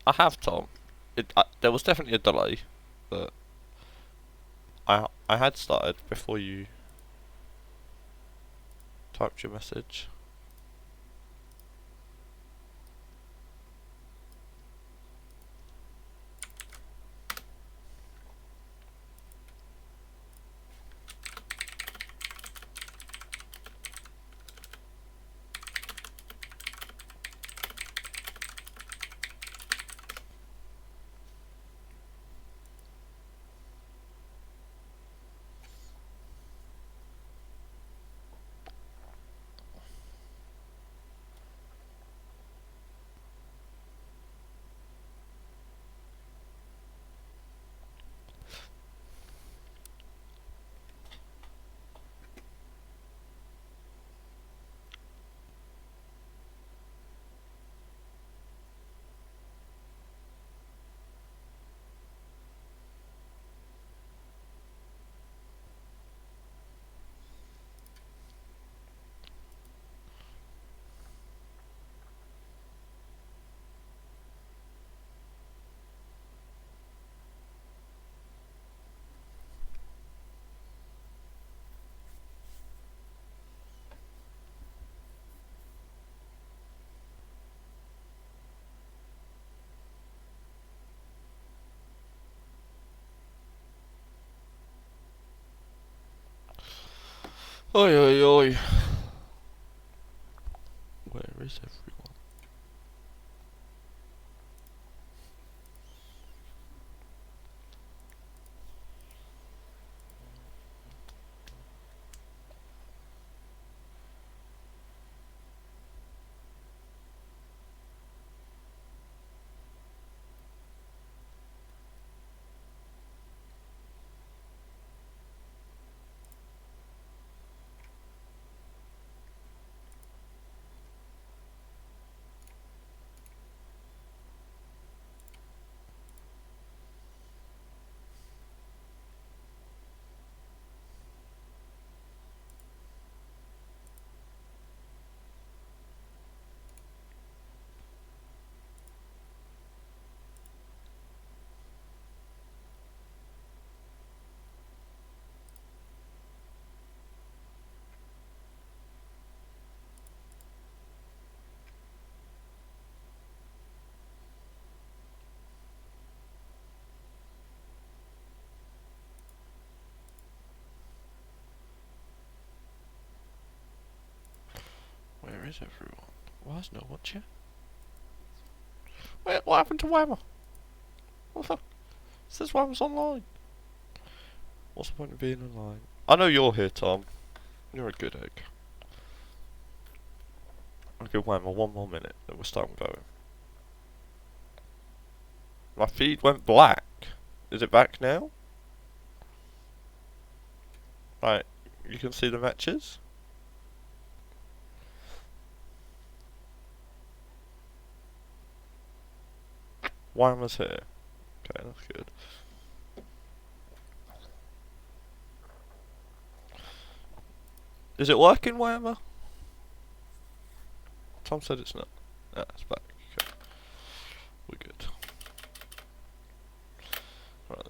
I have, Tom. There was definitely a delay, but I had started before you typed your message. Oi, oi, oi. Where is everyone? Where is everyone? Why is no one here? Wait, what happened to Whammer? What the fuck? It says Whammer's online. What's the point of being online? I know you're here, Tom. You're a good egg. I'll give Whammer one more minute, then we'll start going. My feed went black. Is it back now? Right, you can see the matches? Whammer's here. Okay, that's good. Is it working, Whammer? Tom said it's not. Ah, it's back. Okay. We're good. Right.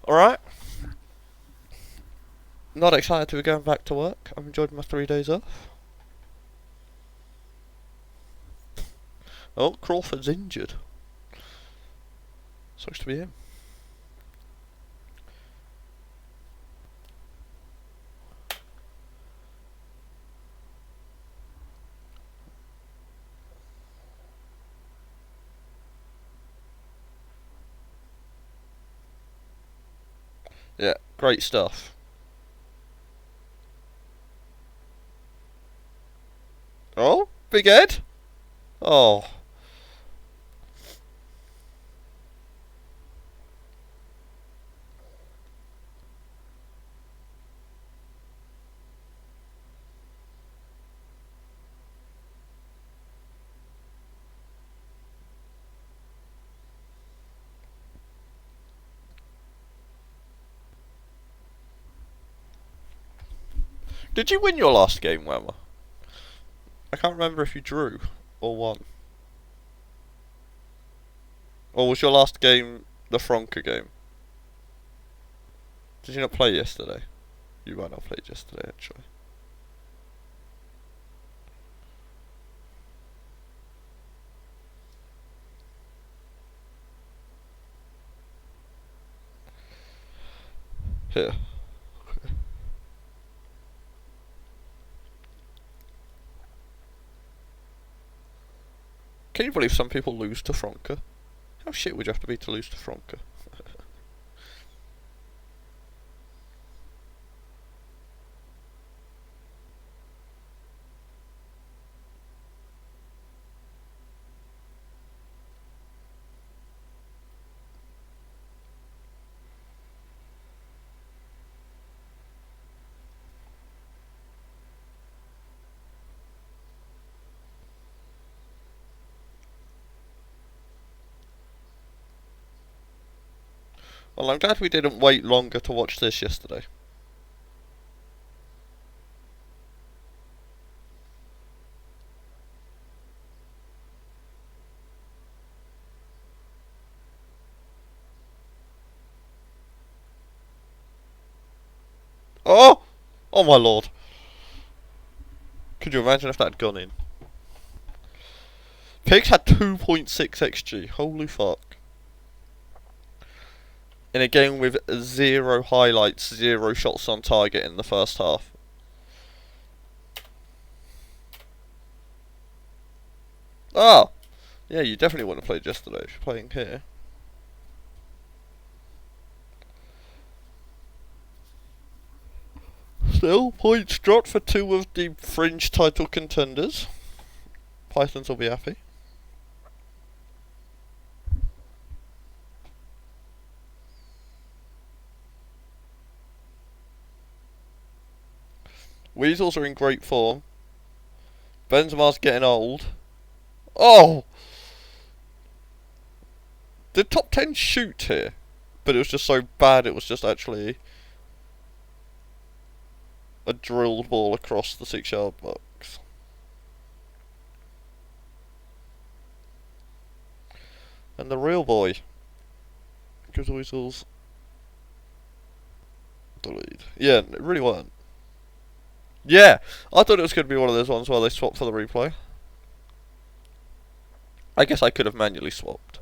Alright. Not excited to be going back to work. I've enjoyed my 3 days off. Oh, Crawford's injured. Sucks to be him. Yeah, great stuff. Oh, Big Ed? Oh. Did you win your last game, Wemmer? I can't remember if you drew or won. Or was your last game the Fronker game? Did you not play yesterday? You might not have played yesterday, actually. Here. Can you believe some people lose to Fronker? How shit would you have to be to lose to Fronker? Well, I'm glad we didn't wait longer to watch this yesterday. Oh! Oh my lord. Could you imagine if that had gone in? Pigs had 2.6 XG. Holy fuck. In a game with 0 highlights, 0 shots on target in the first half. Ah! Yeah, you definitely wouldn't have played yesterday if you're playing here. Still, points dropped for 2 of the fringe title contenders. Pythons will be happy. Weasels are in great form. Benzema's getting old. Oh! Did top 10 shoot here? But it was just so bad it was just actually a drilled ball across the 6-yard box. And the real boy gives the Weasels the lead. Yeah, it really weren't. Yeah, I thought it was going to be one of those ones where they swapped for the replay. I guess I could have manually swapped.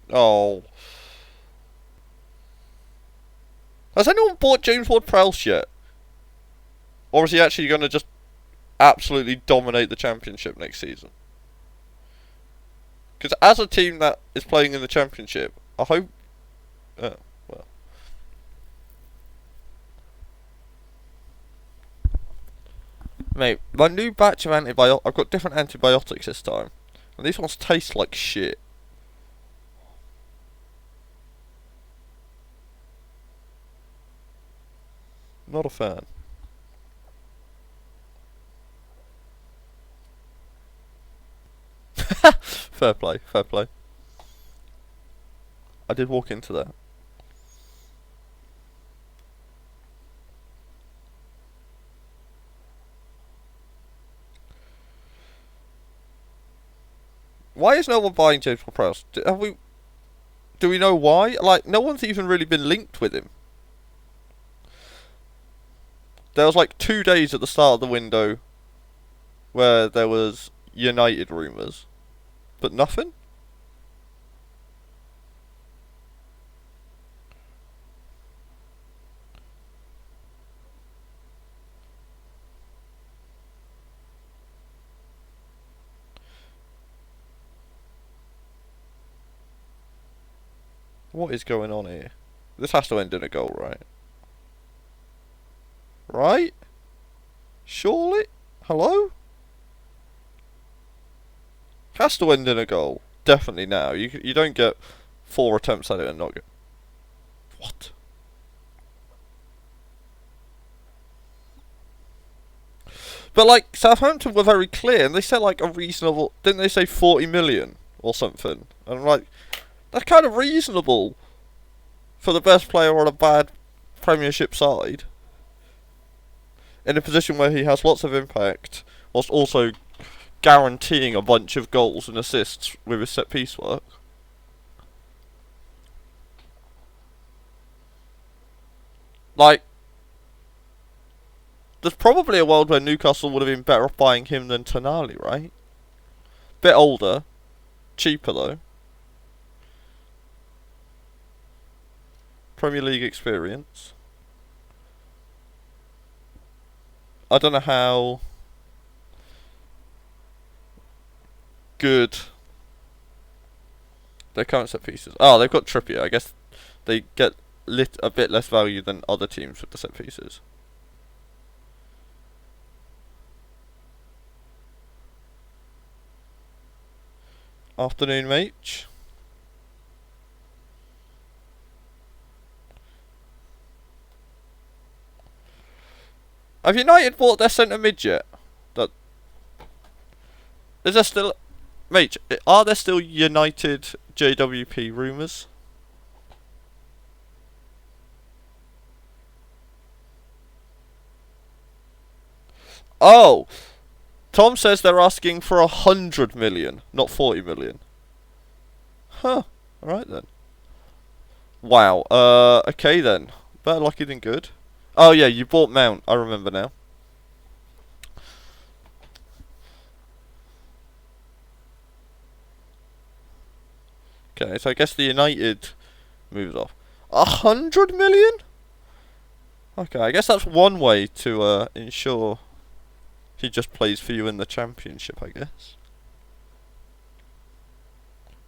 Oh. Has anyone bought James Ward-Prowse yet? Or is he actually going to just absolutely dominate the championship next season? Because as a team that is playing in the championship, I hope... well. Mate, my new batch of antibiotics... I've got different antibiotics this time. And these ones taste like shit. Not a fan. Fair play, fair play. I did walk into that. Why is no one buying James Ward-Prowse? Do we know why? Like, no one's even really been linked with him. There was like 2 days at the start of the window where there was United rumours, but nothing? What is going on here? This has to end in a goal, right? Right? Surely? Hello? Has to end in a goal. Definitely now. You don't get 4 attempts at it and not get... What? But like Southampton were very clear, and they said like a reasonable. Didn't they say 40 million or something? And I'm like, that's kind of reasonable for the best player on a bad Premiership side, in a position where he has lots of impact, whilst also guaranteeing a bunch of goals and assists with his set piece work. Like, there's probably a world where Newcastle would have been better off buying him than Tonali, right? Bit older, cheaper though. Premier League experience. I don't know how good their current set pieces. Oh, they've got Trippier. I guess they get a bit less value than other teams with the set pieces. Afternoon, mate. Have United bought their centre mid yet? That is there still, mate? Are there still United JWP rumours? Oh, Tom says they're asking for 100 million, not 40 million. Huh. Alright then. Wow. Okay then. Better lucky than good. Oh yeah, you bought Mount. I remember now. Okay, so I guess the United moves off. 100 million? Okay, I guess that's one way to ensure he just plays for you in the Championship, I guess.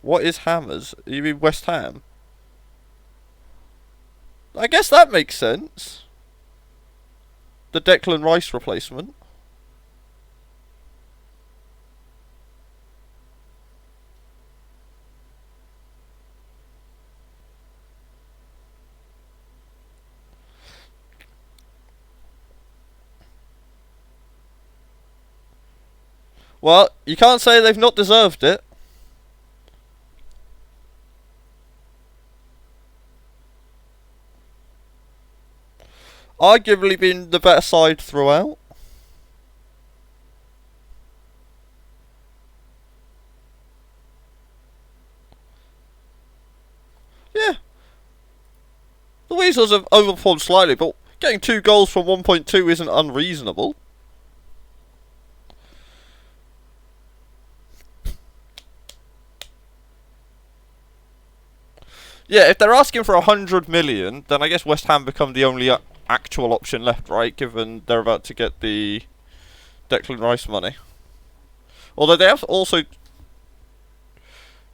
What is Hammers? You mean West Ham? I guess that makes sense. The Declan Rice replacement. Well, you can't say they've not deserved it. Arguably been the better side throughout. Yeah. The Weasels have overperformed slightly, but getting 2 goals from 1.2 isn't unreasonable. Yeah, if they're asking for 100 million, then I guess West Ham become the only actual option left, right? Given they're about to get the Declan Rice money. Although they have also...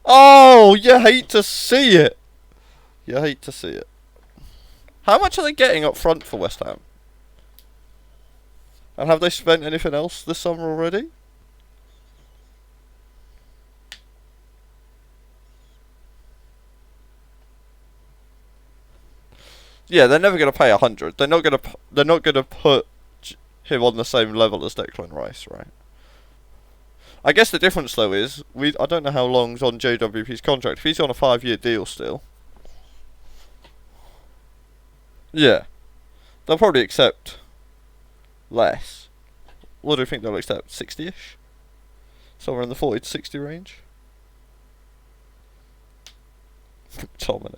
Oh, you hate to see it. You hate to see it. How much are they getting up front for West Ham? And have they spent anything else this summer already? Yeah, they're never going to pay 100. They're not going to. They're not going to put him on the same level as Declan Rice, right? I guess the difference though is I don't know how long's on JWP's contract. If he's on a 5-year deal still, yeah, they'll probably accept less. What do you think they'll accept? 60ish, somewhere in the 40 to 60 range. Domino.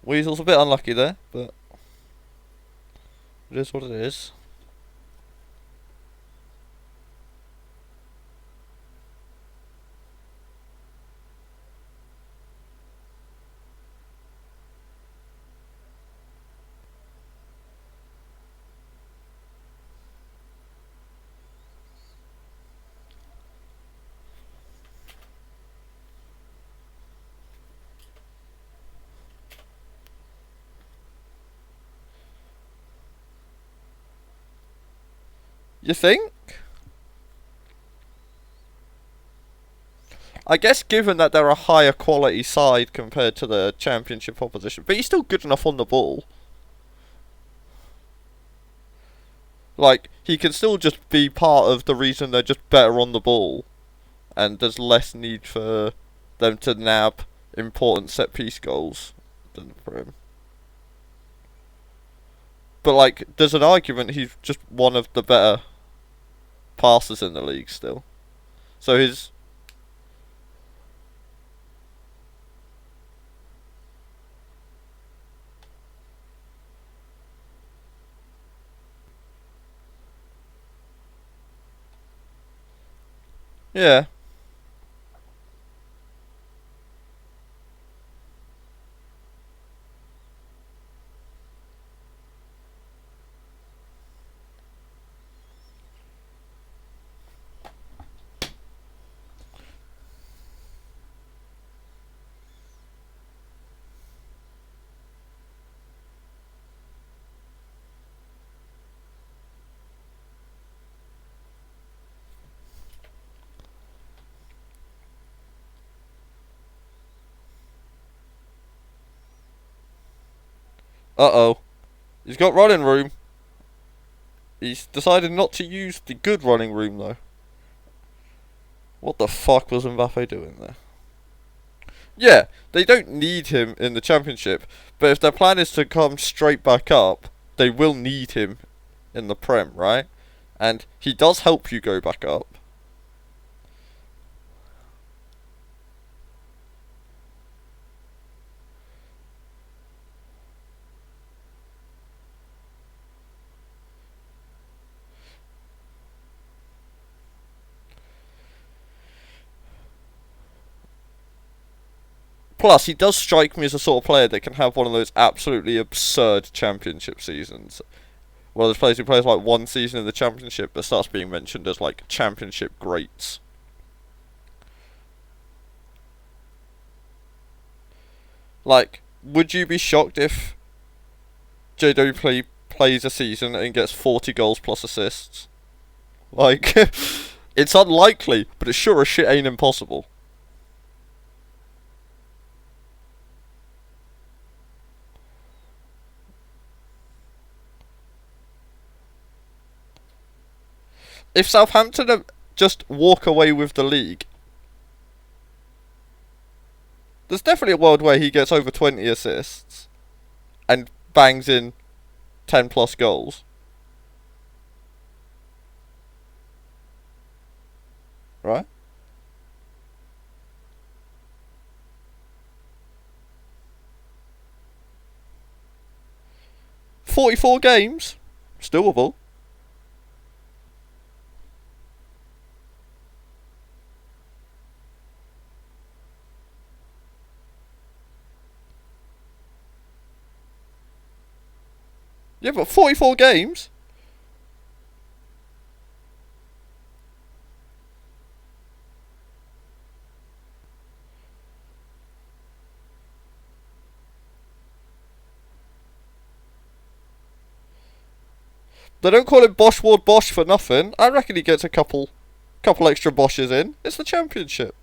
Weasel's a bit unlucky there, but it is what it is. You think? I guess given that they're a higher quality side compared to the Championship opposition, but he's still good enough on the ball. Like, he can still just be part of the reason they're just better on the ball, and there's less need for them to nab important set piece goals than the Prem. But like, there's an argument he's just one of the better passers in the league still. So his yeah. Uh-oh. He's got running room. He's decided not to use the good running room though. What the fuck was Mbappe doing there? Yeah, they don't need him in the championship, but if their plan is to come straight back up, they will need him in the Prem, right? And he does help you go back up. Plus, he does strike me as a sort of player that can have one of those absolutely absurd championship seasons. One of those players who plays like one season in the championship but starts being mentioned as like championship greats. Like, would you be shocked if JW plays a season and gets 40 goals plus assists? Like, it's unlikely, but it sure as shit ain't impossible. If Southampton just walk away with the league, there's definitely a world where he gets over 20 assists and bangs in 10 plus goals. Right? 44 games? It's doable. Yeah, but 44 games? They don't call him Bosch Ward Bosch for nothing. I reckon he gets a couple extra Bosches in. It's the championship.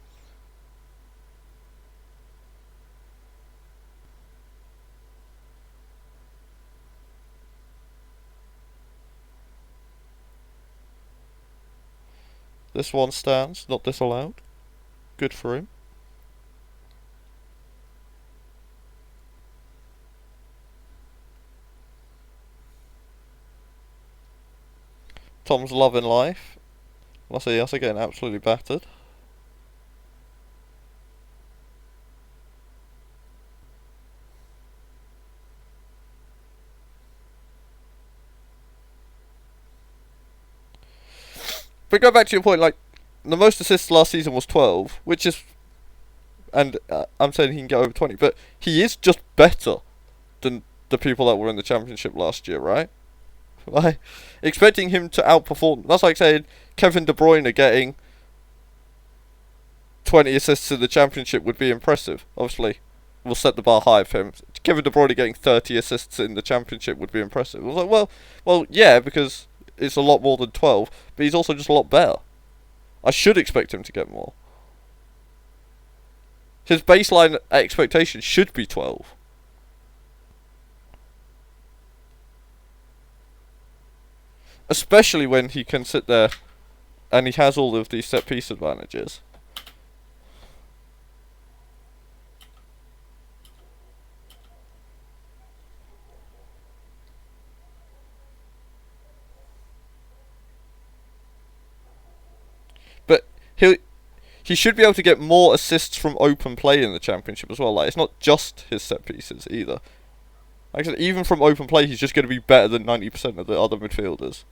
This one stands, not disallowed. Good for him. Tom's loving life. Unless he has to getting absolutely battered. But go back to your point, like, the most assists last season was 12, which is... And I'm saying he can get over 20, but he is just better than the people that were in the championship last year, right? Like, expecting him to outperform... That's like saying Kevin De Bruyne getting 20 assists in the championship would be impressive. Obviously, we'll set the bar high for him. Kevin De Bruyne getting 30 assists in the championship would be impressive. I was like, well, yeah, because it's a lot more than 12, but he's also just a lot better. I should expect him to get more. His baseline expectation should be 12. Especially when he can sit there and he has all of these set piece advantages. But he should be able to get more assists from open play in the championship as well. Like, it's not just his set pieces either. Like I said, even from open play, he's just going to be better than 90% of the other midfielders.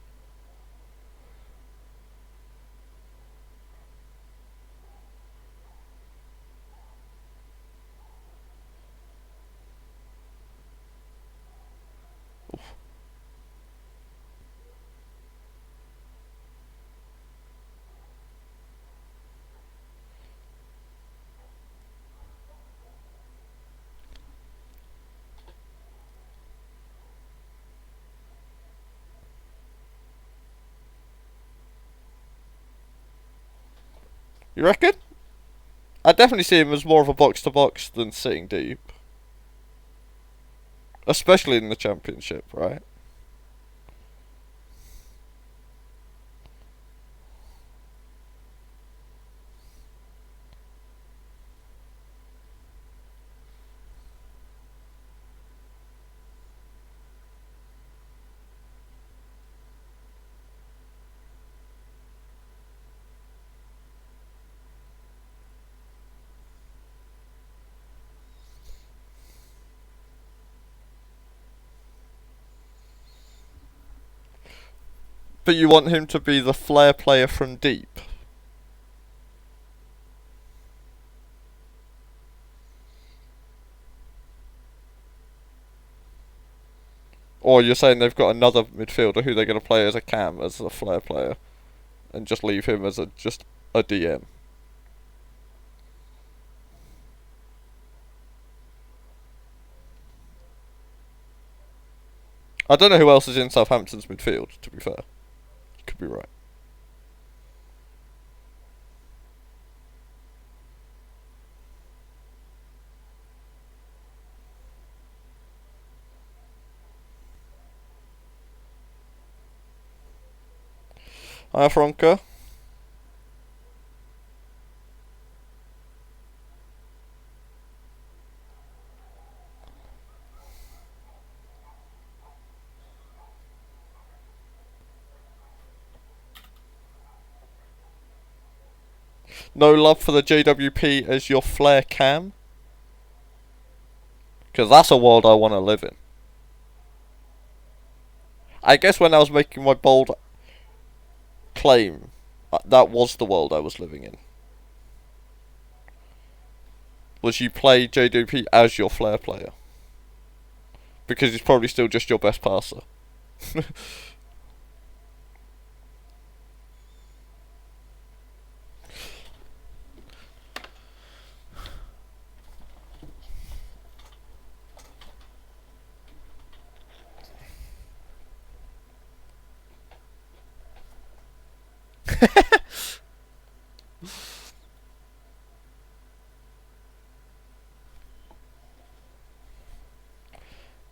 You reckon? I definitely see him as more of a box-to-box than sitting deep. Especially in the championship, right? But you want him to be the flair player from deep. Or you're saying they've got another midfielder who they're going to play as a cam, as a flair player, and just leave him as just a DM. I don't know who else is in Southampton's midfield, to be fair. You could be right. Hi, Franca. No love for the JWP as your flair cam? Because that's a world I want to live in. I guess when I was making my bold claim, that was the world I was living in. Was you play JWP as your flair player. Because he's probably still just your best passer.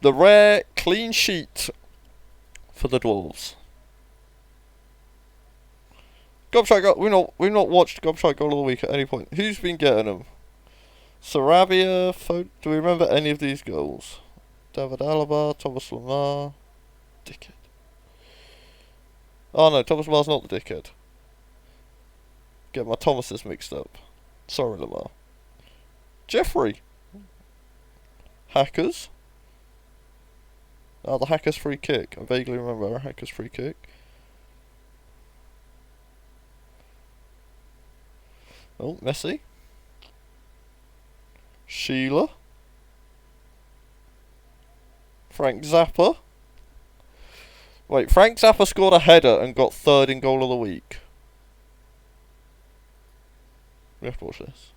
The rare clean sheet for the Dwarves. Gobshite got we've not watched Gobshite Goal of the Week at any point. Who's been getting them? Sarabia, do we remember any of these goals? David Alaba, Thomas Lamar, dickhead. Oh no, Thomas Lamar's not the dickhead. Get my Thomases mixed up. Sorry, Lamar. Jeffrey. Hackers. Oh, the Hackers free kick. I vaguely remember a Hackers free kick. Oh, Messi. Sheila. Frank Zappa. Wait, Frank Zappa scored a header and got third in goal of the week. We have to watch this.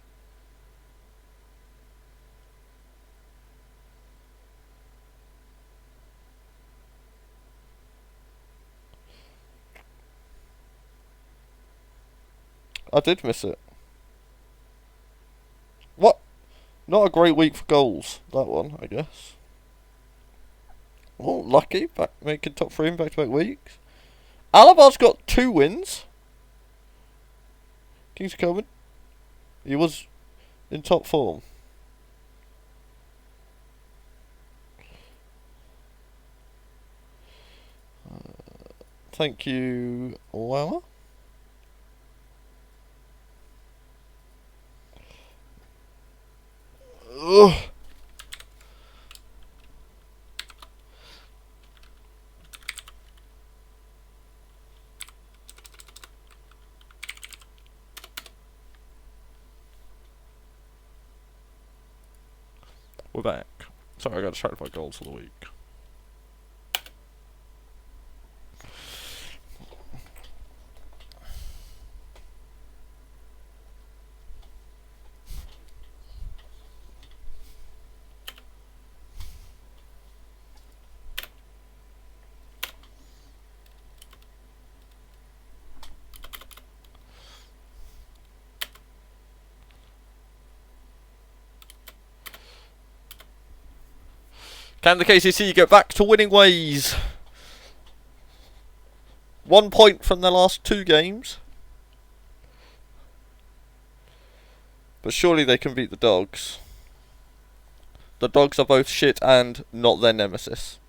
I did miss it. What? Not a great week for goals, that one, I guess. Well, lucky, back making top 3 in back-to-back weeks. Alabar's got 2 wins. Kings Coman. He was in top form. Thank you, Wow. Ugh. We're back. Sorry, I got distracted by goals for the week. Can the KCC get back to winning ways? 1 point from their last 2 games. But surely they can beat the Dogs. The Dogs are both shit and not their nemesis.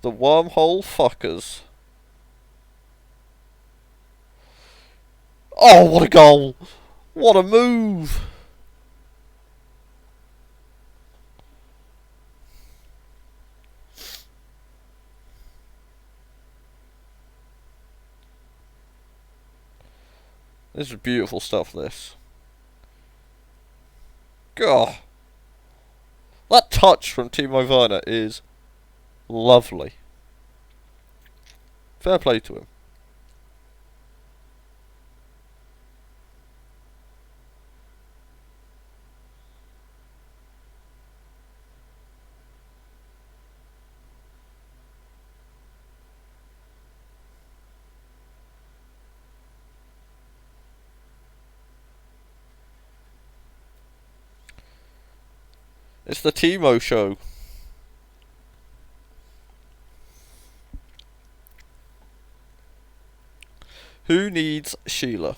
The wormhole fuckers. Oh, what a goal! What a move! This is beautiful stuff, this. God. That touch from Timo Werner is lovely. Fair play to him. It's the Timo show. Who needs Sheila?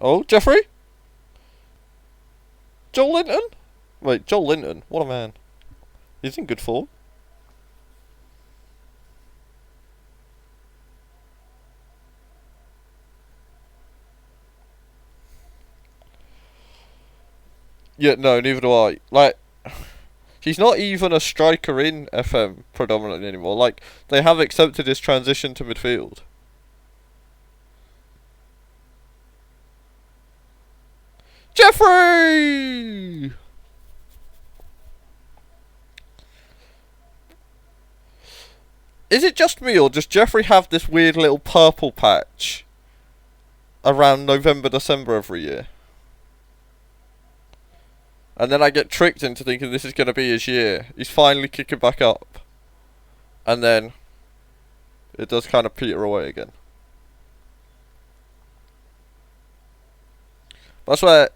Oh, Jeffrey? Joel Linton? Wait, Joel Linton? What a man. He's in good form. Yeah, no, neither do I. Like, he's not even a striker in FM predominantly anymore. Like, they have accepted his transition to midfield. Jeffrey! Is it just me, or does Jeffrey have this weird little purple patch around November, December every year? And then I get tricked into thinking this is going to be his year. He's finally kicking back up. And then it does kind of peter away again. That's where...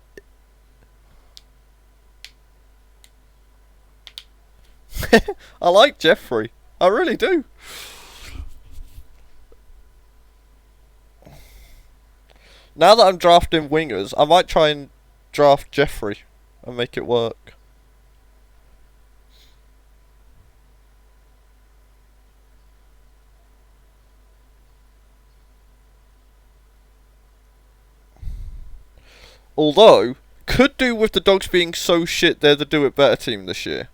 I like Jeffrey. I really do. Now that I'm drafting wingers, I might try and draft Jeffrey and make it work. Although, could do with the Dogs being so shit they're the do it better team this year.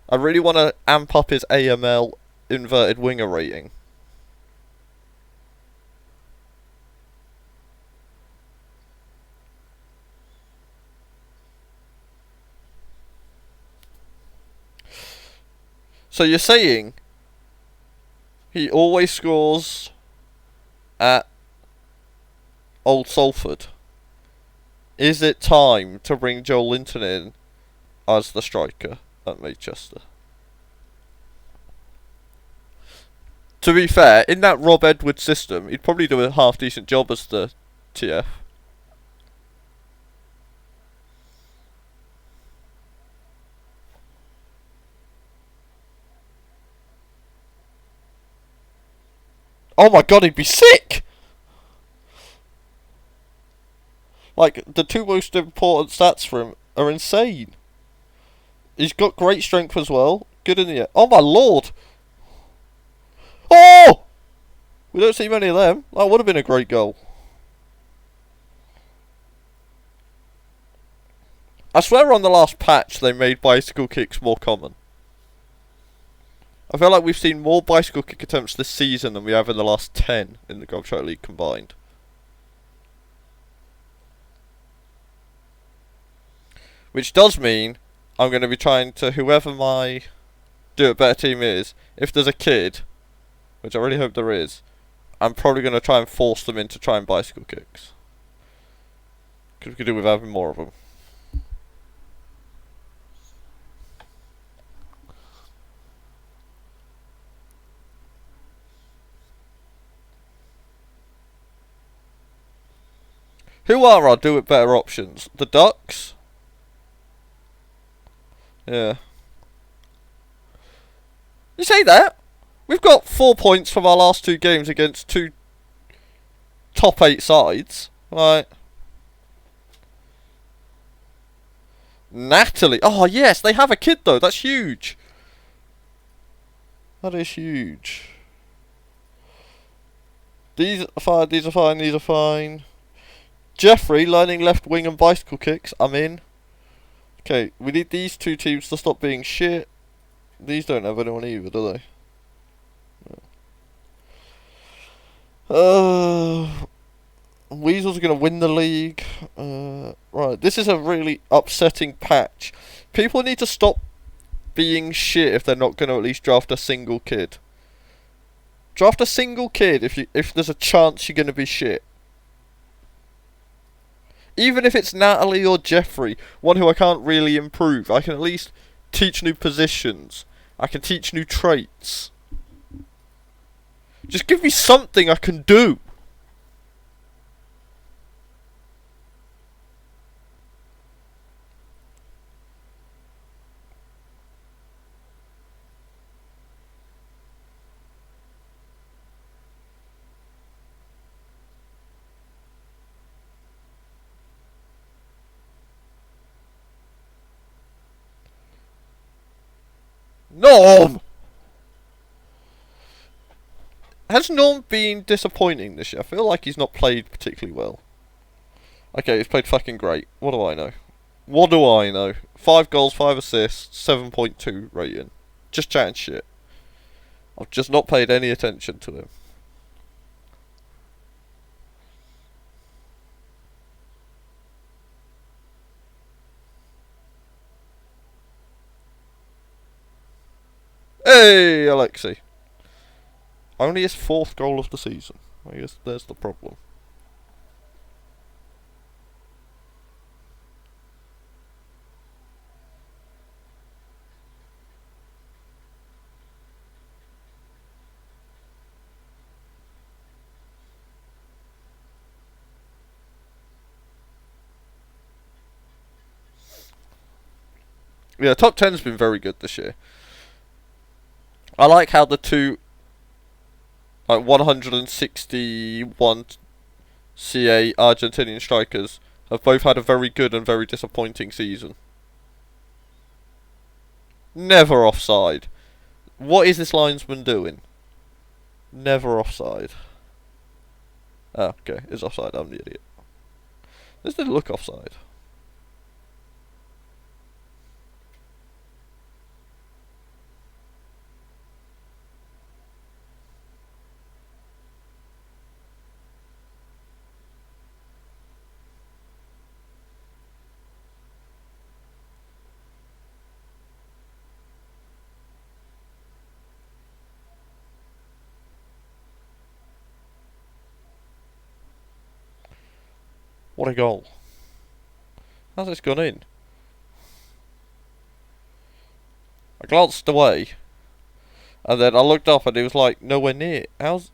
I really want to amp up his AML inverted winger rating. So you're saying he always scores at Old Salford? Is it time to bring Joel Linton in as the striker at Manchester? To be fair, in that Rob Edwards system, he'd probably do a half decent job as the TF. Oh my god, he'd be sick! Like, the two most important stats for him are insane. He's got great strength as well. Good in the air. Oh my lord! Oh! We don't see many of them. That would have been a great goal. I swear on the last patch they made bicycle kicks more common. I feel like we've seen more bicycle kick attempts this season than we have in the last 10 in the Gobshite League combined. Which does mean I'm going to be trying to, whoever my do it better team is, if there's a kid, which I really hope there is, I'm probably going to try and force them into trying bicycle kicks. Because we could do with having more of them. Who are our do it better options? The Ducks? Yeah. You say that? We've got 4 points from our last 2 games against 2 top 8 sides. Right. Natalie. Oh, yes, they have a kid, though. That's huge. That is huge. These are fine, these are fine, these are fine. Jeffrey, learning left wing and bicycle kicks. I'm in. Okay, we need these 2 teams to stop being shit. These don't have anyone either, do they? Weasels are going to win the league. Right, this is a really upsetting patch. People need to stop being shit if they're not going to at least draft a single kid. Draft a single kid if there's a chance you're going to be shit. Even if it's Natalie or Jeffrey, one who I can't really improve, I can at least teach new positions. I can teach new traits. Just give me something I can do. Norm! Has Norm been disappointing this year? I feel like he's not played particularly well. Okay, he's played fucking great. What do I know? What do I know? 5 goals, 5 assists, 7.2 rating. Just chatting shit. I've just not paid any attention to him. Hey, Alexei. Only his 4th goal of the season. I guess there's the problem. Yeah, top 10's been very good this year. I like how the two, like 161 CA Argentinian strikers have both had a very good and very disappointing season. Never offside. What is this linesman doing? Never offside. Oh, okay, it's offside. I'm the idiot. This didn't look offside. What a goal. How's this gone in? I glanced away, and then I looked up and it was like nowhere near. How's...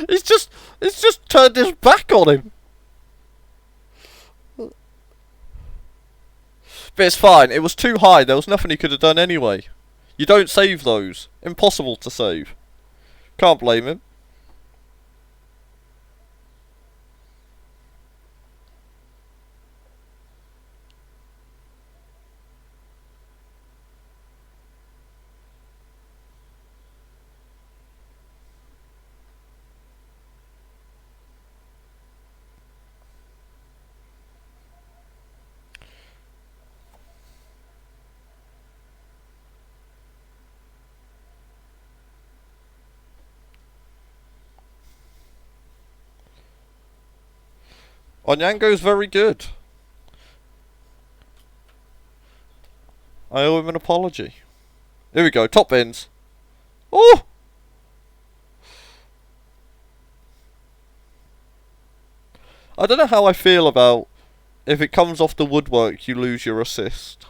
It's just turned his back on him. But it's fine, it was too high, there was nothing he could have done anyway. You don't save those. Impossible to save. Can't blame him. Onyango's very good. I owe him an apology. Here we go, top bins. Oh! I don't know how I feel about if it comes off the woodwork, you lose your assist.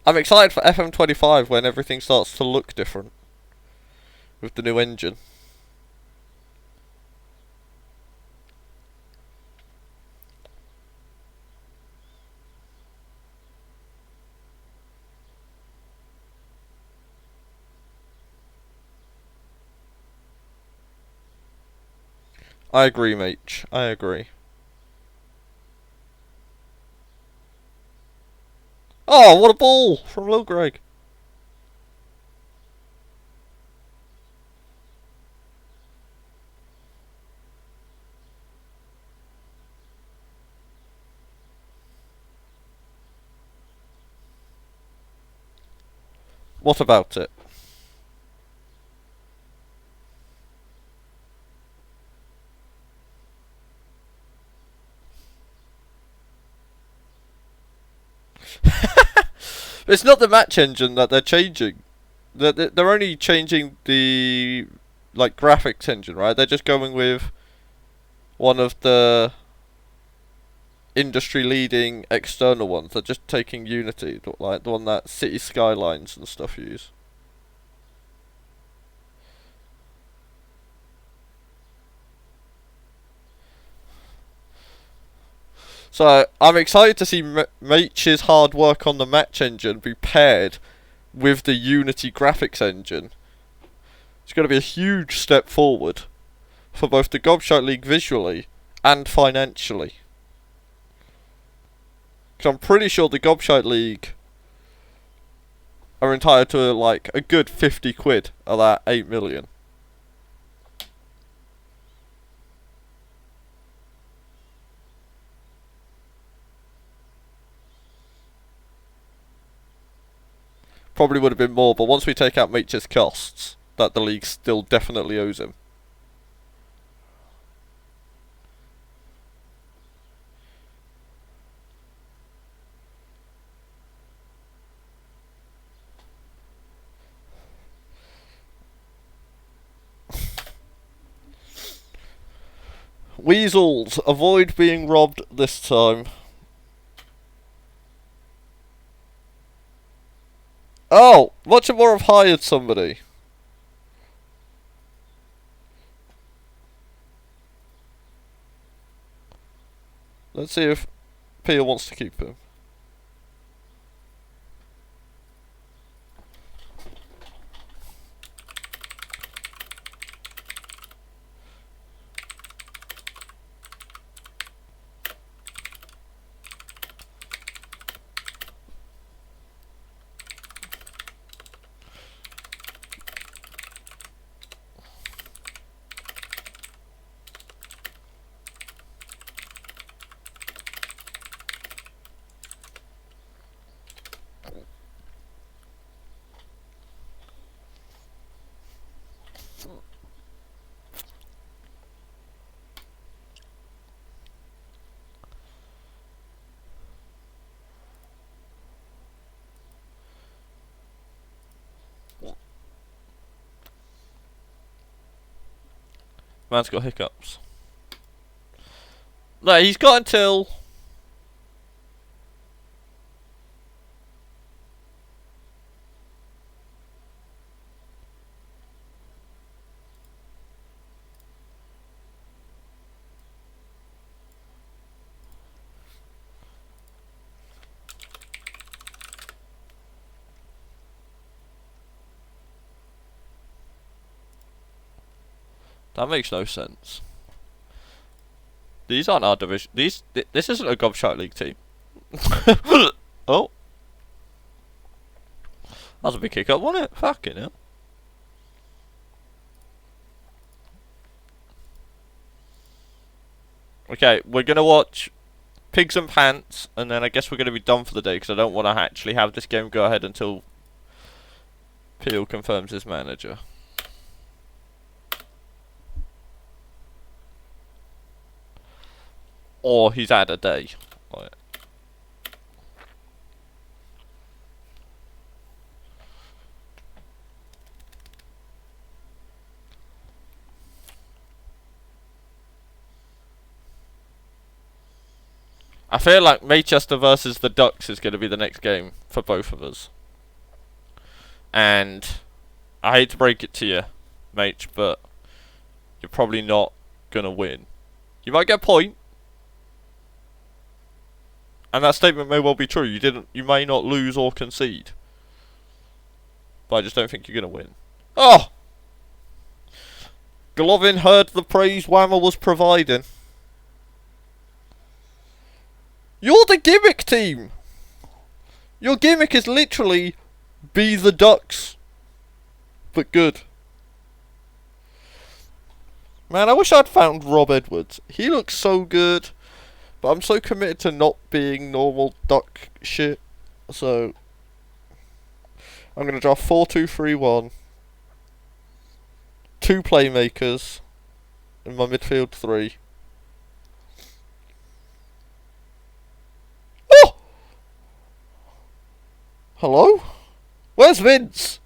I'm excited for FM25 when everything starts to look different with the new engine. I agree, mate. I agree. Oh, what a ball from Lil Greg. What about it? It's not the match engine that they're changing. They're only changing the like graphics engine, right? They're just going with one of the industry-leading external ones. They're just taking Unity, like the one that City Skylines and stuff use. So I'm excited to see Mach's hard work on the match engine be paired with the Unity graphics engine. It's going to be a huge step forward for both the Gobshite League visually and financially. Because I'm pretty sure the Gobshite League are entitled to like a good 50 quid of that 8 million. Probably would have been more, but once we take out Mach's costs, that the league still definitely owes him. Weasels, avoid being robbed this time. Oh, much more have hired somebody. Let's see if Peel wants to keep him. Man's got hiccups. No, he's got until... That makes no sense. These aren't our division. This isn't a Gobshite League team. Oh. That was a big kick up, wasn't it? Fucking hell. Okay, we're gonna watch Pigs and Pants, and then I guess we're gonna be done for the day because I don't want to actually have this game go ahead until Peel confirms his manager. Or he's had a day. Right. I feel like Manchester versus the Ducks is going to be the next game for both of us. And I hate to break it to you, mate, but you're probably not going to win. You might get a point. And that statement may well be true. You may not lose or concede. But I just don't think you're going to win. Oh! Golovin heard the praise Whammer was providing. You're the gimmick team! Your gimmick is literally be the Ducks. But good. Man, I wish I'd found Rob Edwards. He looks so good. But I'm so committed to not being normal Duck shit. So I'm going to draw 4-2-3-1. 2 playmakers. In my midfield 3. Oh! Hello? Where's Vince?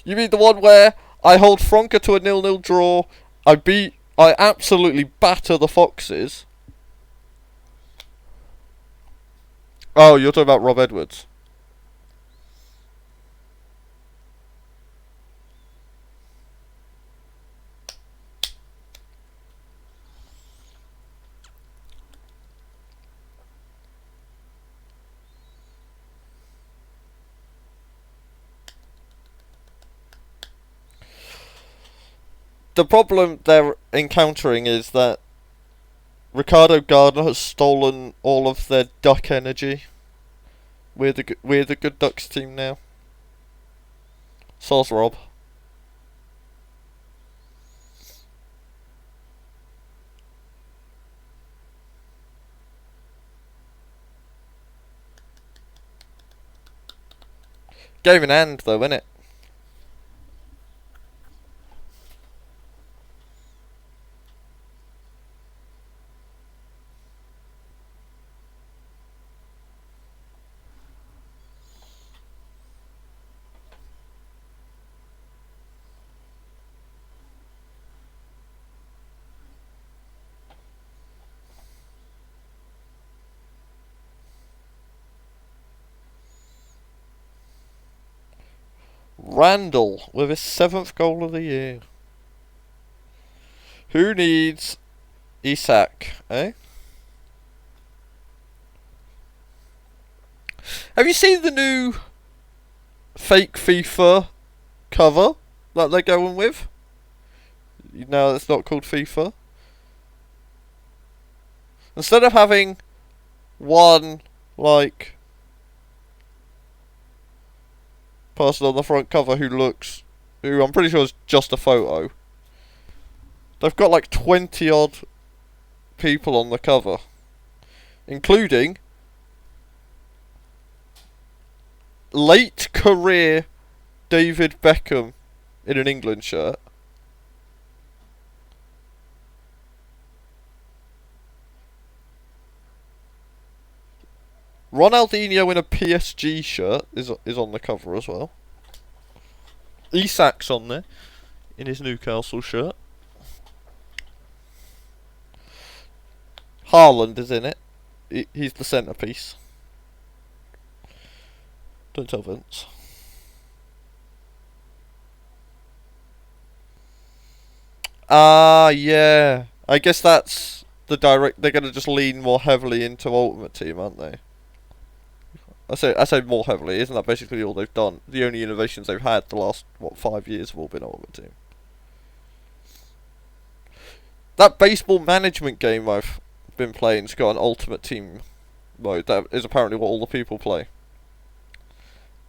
You mean the one where I hold Franca to a 0-0 draw, I absolutely batter the Foxes? Oh, you're talking about Rob Edwards. The problem they're encountering is that Ricardo Gardner has stolen all of their Duck energy. We're the good Ducks team now. So's Rob. Game in hand though, innit? Randall with his 7th goal of the year. Who needs Isak, eh? Have you seen the new fake FIFA cover that they're going with? No, it's not called FIFA. Instead of having one, like, person on the front cover who I'm pretty sure is just a photo, they've got like 20 odd people on the cover, including late career David Beckham in an England shirt. Ronaldinho in a PSG shirt is on the cover as well. Isak's on there in his Newcastle shirt. Haaland is in it. He's the centrepiece. Don't tell Vince. Ah, yeah. I guess that's the direct. They're gonna just lean more heavily into Ultimate Team, aren't they? I say more heavily. Isn't that basically all they've done? The only innovations they've had the last 5 years have all been Ultimate Team. That baseball management game I've been playing's got an Ultimate Team mode. That is apparently what all the people play.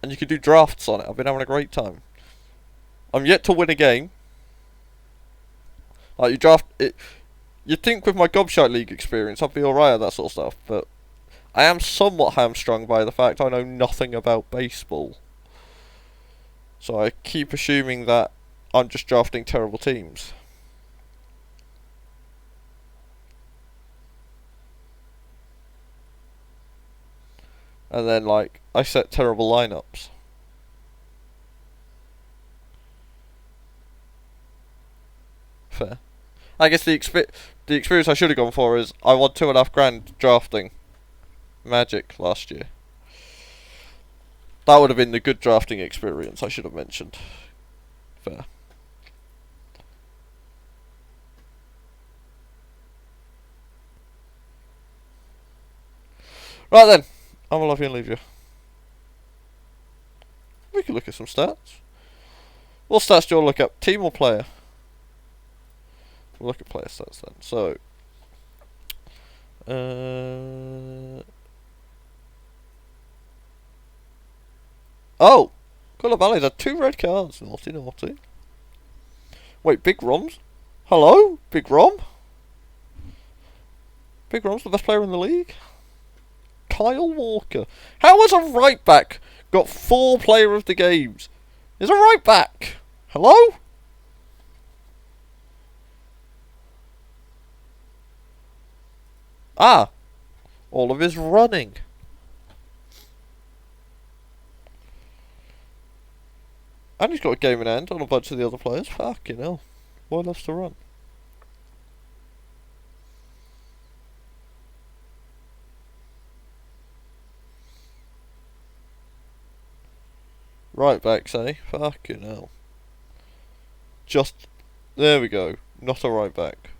And you can do drafts on it. I've been having a great time. I'm yet to win a game. Like, you draft it. You'd think with my Gobshite League experience I'd be alright at that sort of stuff, but I am somewhat hamstrung by the fact I know nothing about baseball. So I keep assuming that I'm just drafting terrible teams. And then, like, I set terrible lineups. Fair. I guess the experience I should have gone for is I won £2,500 drafting Magic last year. That would have been the good drafting experience I should have mentioned. Fair. Right then, I'm gonna love you and leave you. We can look at some stats. What stats do you want to look up? Team or player? We'll look at player stats then. So, oh, Koulibaly's had 2 red cards. Naughty, naughty. Wait, Big Rom's? Hello, Big Rom? Big Rom's the best player in the league? Kyle Walker. How has a right back got 4 player of the games? Is a right back? Hello? Ah, all of his running. And he's got a game in hand on a bunch of the other players. Fucking hell. Boy loves to run. Right back, say. Fucking hell. Just. There we go. Not a right back.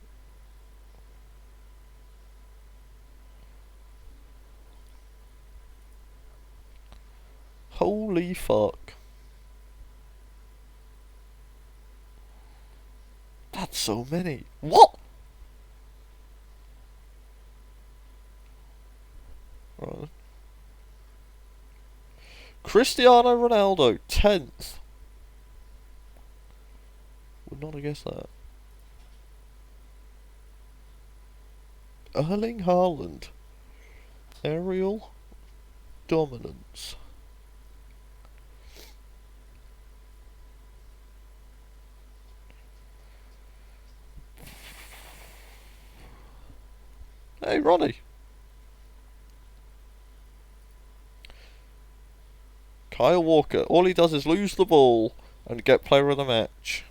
Holy fuck. That's so many. What? Right. Cristiano Ronaldo, 10th. Would not have guessed that. Erling Haaland. Aerial dominance. Hey, Ronnie. Kyle Walker. All he does is lose the ball and get player of the match.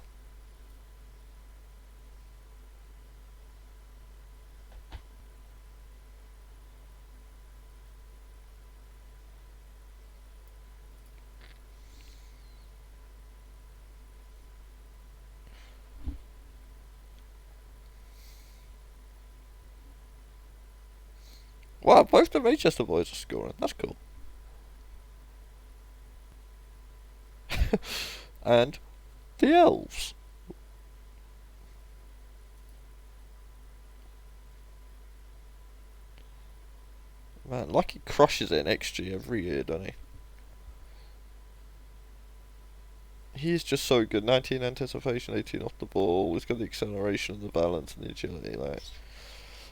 Wow, both the Manchester boys are scoring. That's cool. And the Elves. Man, like he crushes it in XG every year, doesn't he? He's just so good. 19 anticipation, 18 off the ball. He's got the acceleration and the balance and the agility. Like,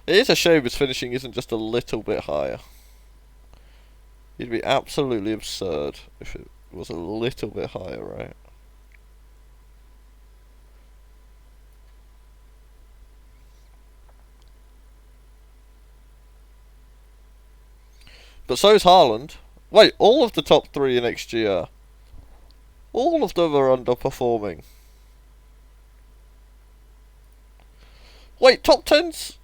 it is a shame his finishing isn't just a little bit higher. He'd be absolutely absurd if it was a little bit higher, right? But so's Haaland. Wait, all of the top three in XG are. All of them are underperforming. Wait, top tens?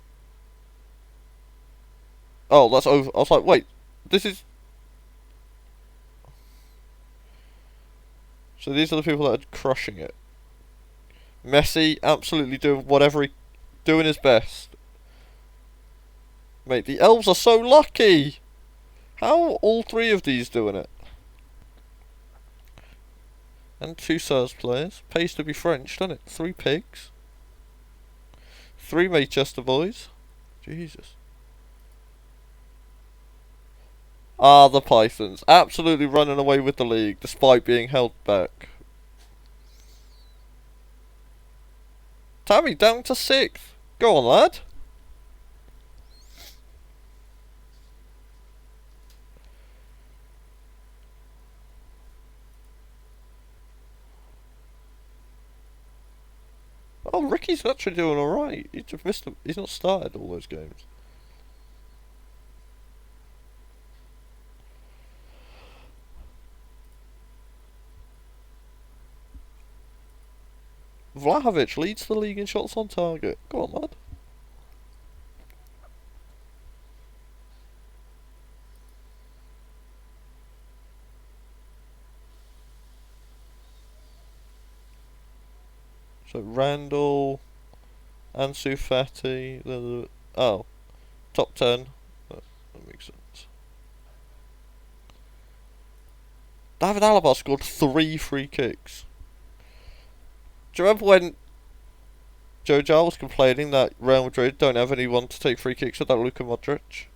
Oh, that's over. I was like, wait, this is. So these are the people that are crushing it. Messi absolutely doing whatever doing his best. Mate, the elves are so lucky. How are all three of these doing it? And two Sirs players. Pays to be French, doesn't it? 3 pigs. 3 Manchester boys. Jesus. Ah, the Pythons. Absolutely running away with the league despite being held back. Tammy down to 6th. Go on, lad. Oh, Ricky's actually doing alright. He just missed them. He's not started all those games. Vlahovic leads the league in shots on target. Go on, lad. So Randall, Ansu Fati, oh, top 10. That makes sense. David Alaba scored 3 free kicks. Do you remember when Joe Giles was complaining that Real Madrid don't have anyone to take free kicks without Luka Modric?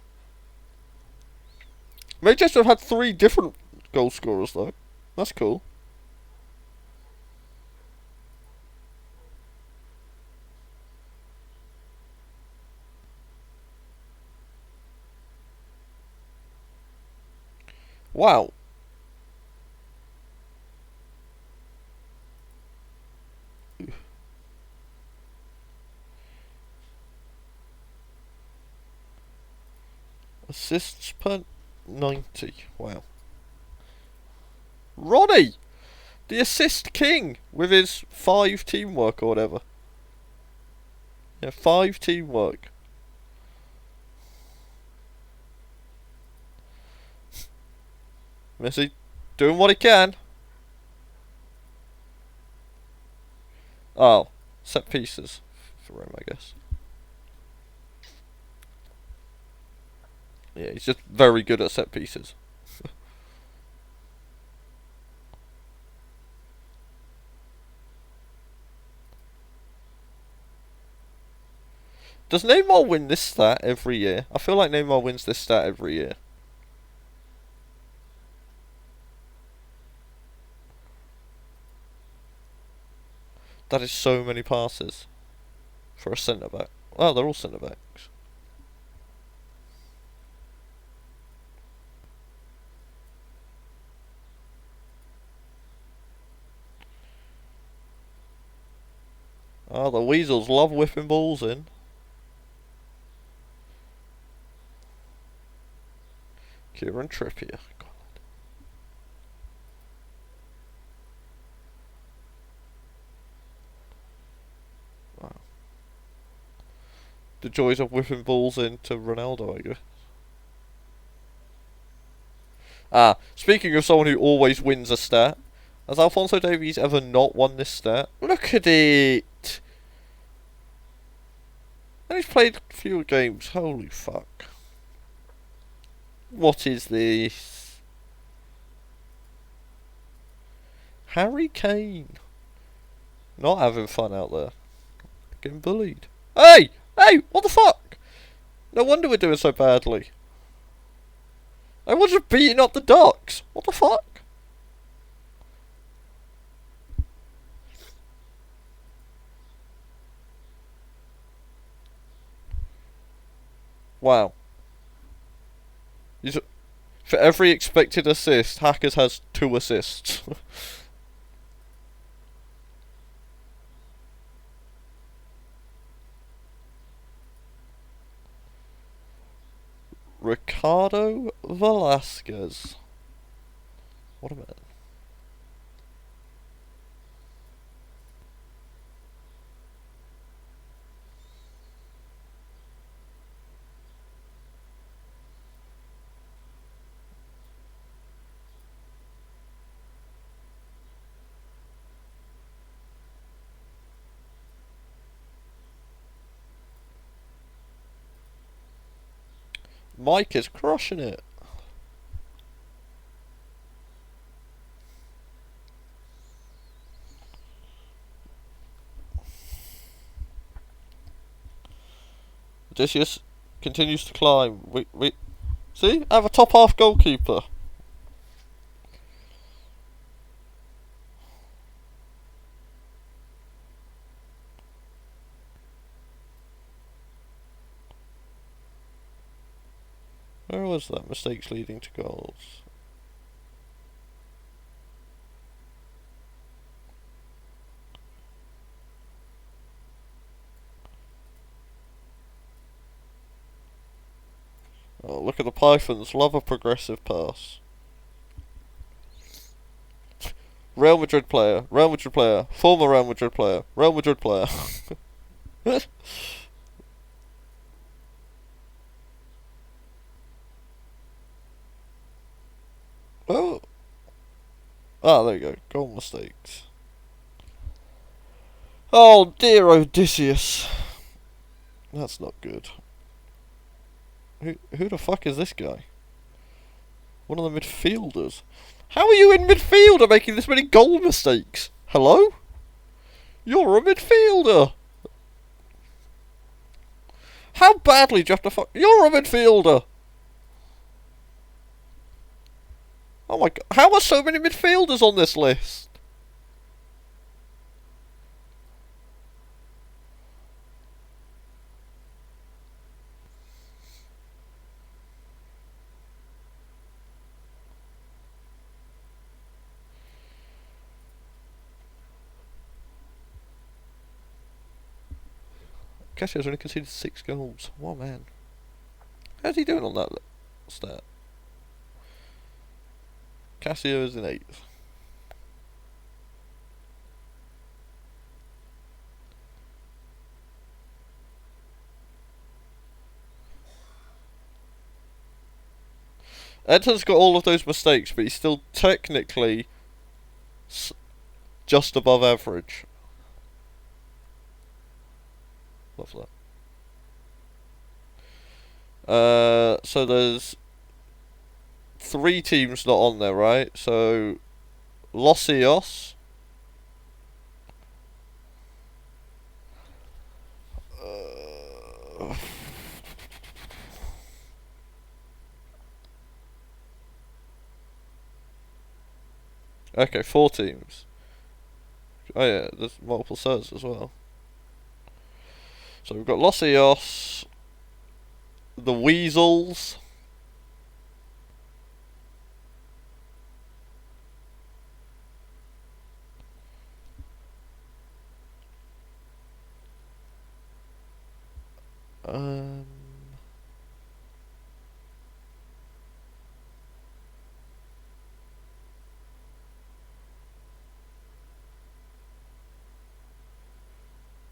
Manchester have had 3 different goal scorers though. That's cool. Wow. Assists per 90. Wow. Roddy! The assist king with his 5 teamwork or whatever. Yeah, 5 teamwork. Messi doing what he can. Oh, set pieces for him, I guess. Yeah, he's just very good at set pieces. Does Neymar win this stat every year? I feel like Neymar wins this stat every year. That is so many passes for a centre back. Oh, they're all centre backs. Oh, the Weasels love whipping balls in. Kieran Trippier. God. Wow. The joys of whipping balls into Ronaldo, I guess. Ah, speaking of someone who always wins a stat, has Alphonso Davies ever not won this stat? Look at it! And he's played fewer games, holy fuck. What is this? Harry Kane. Not having fun out there. Getting bullied. Hey! Hey! What the fuck? No wonder we're doing so badly. Everyone's just beating up the Ducks. What the fuck? Wow. For every expected assist, Hackers has 2 assists. Ricardo Velasquez. What a man. Mike is crushing it. Odysseus continues to climb. We see? I have a top half goalkeeper. Where was that? Mistakes leading to goals. Oh, look at the Pythons. Love a progressive pass. Real Madrid player. Real Madrid player. Former Real Madrid player. Real Madrid player. Oh. Ah, there you go. Goal mistakes. Oh dear, Odysseus. That's not good. Who the fuck is this guy? One of the midfielders. How are you in midfielder making this many goal mistakes? Hello? You're a midfielder. How badly do you have to fuck? You're a midfielder. Oh my god. How are so many midfielders on this list? Cassius only conceded 6 goals. What man? How's he doing on that stat? Cassio is in 8th. Edton's got all of those mistakes, but he's still technically just above average. Love that. So there's 3 teams not on there, right? So Los Ios. Okay, 4 teams. Oh yeah, there's multiple serves as well. So we've got Los Ios, the Weasels,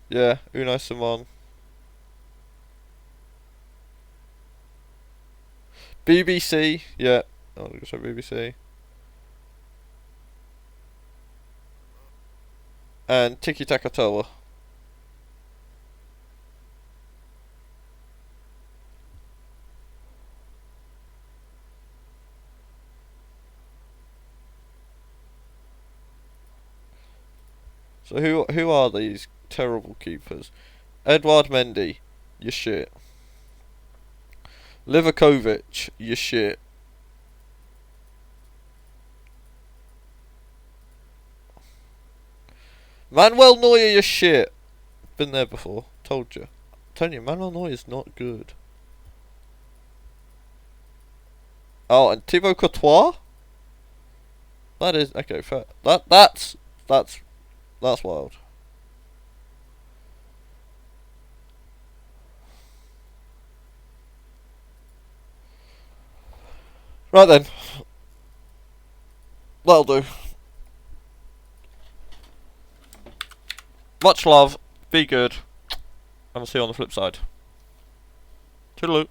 yeah, Unai Simon, BBC, yeah, I'm gonna say BBC, and Tiki Taka Tower. So who are these terrible keepers? Edouard Mendy, you shit. Livakovic, you shit. Manuel Neuer, you shit. Been there before. Told you. Telling you, Manuel Neuer's not good. Oh, and Thibaut Courtois? That is okay. Fair. That's wild. Right then. That'll do. Much love. Be good. And we'll see you on the flip side. Toodaloo.